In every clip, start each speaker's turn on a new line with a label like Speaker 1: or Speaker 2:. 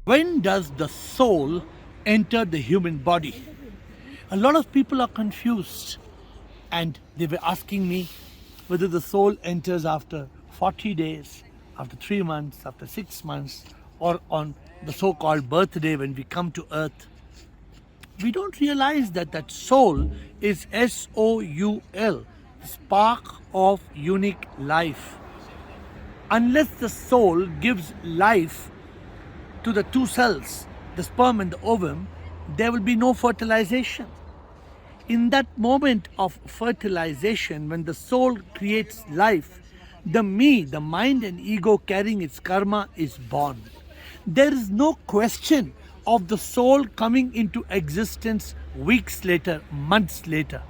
Speaker 1: When does the soul enter the human body? A lot of people are confused and they were asking me whether the soul enters after 40 days, after 3 months, after 6 months, or on the so-called birthday when we come to earth. We don't realize that that soul is S-O-U-L, spark of unique life. Unless the soul gives life to the two cells, the sperm and the ovum, there will be no fertilization. In that moment of fertilization, when the soul creates life, the me, the mind and ego carrying its karma is born. There is no question of the soul coming into existence weeks later, months later.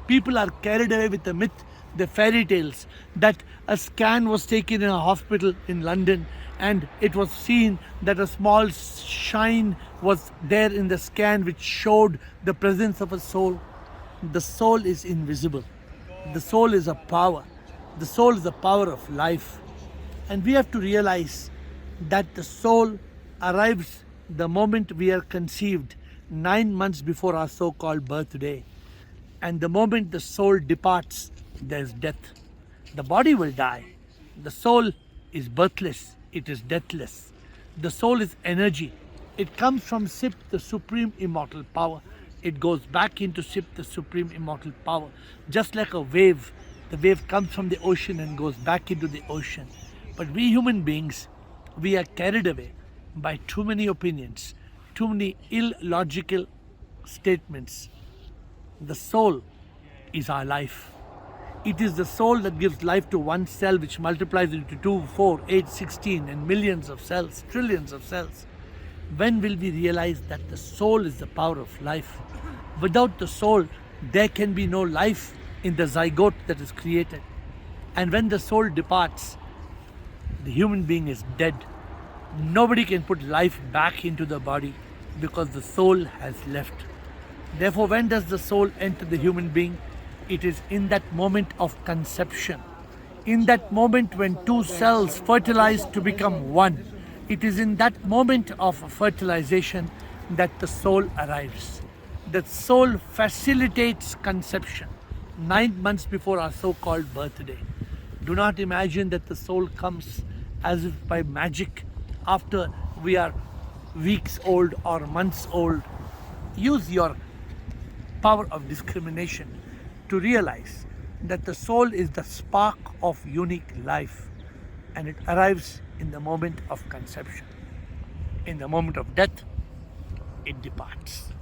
Speaker 1: People are carried away with the myth, the fairy tales, that a scan was taken in a hospital in London and it was seen that a small shine was there in the scan which showed the presence of a soul. The soul is invisible. The soul is a power. The soul is the power of life. And we have to realize that the soul arrives the moment we are conceived, 9 months before our so-called birthday. And the moment the soul departs, there is death. The body will die. The soul is birthless. It is deathless. The soul is energy. It comes from SIP, the Supreme Immortal Power. It goes back into SIP, the Supreme Immortal Power. Just like a wave, the wave comes from the ocean and goes back into the ocean. But we human beings, we are carried away by too many opinions, too many illogical statements. The soul is our life. It is the soul that gives life to one cell which multiplies into 2, 4, 8, 16 and millions of cells, trillions of cells. When will we realize that the soul is the power of life? Without the soul, there can be no life in the zygote that is created. And when the soul departs, the human being is dead. Nobody can put life back into the body because the soul has left. Therefore, when does the soul enter the human being? It is in that moment of conception. In that moment when two cells fertilize to become one. It is in that moment of fertilization that the soul arrives. The soul facilitates conception 9 months before our so-called birthday. Do not imagine that the soul comes as if by magic after we are weeks old or months old. Use your power of discrimination to realize that the soul is the spark of unique life and it arrives in the moment of conception. In the moment of death, it departs.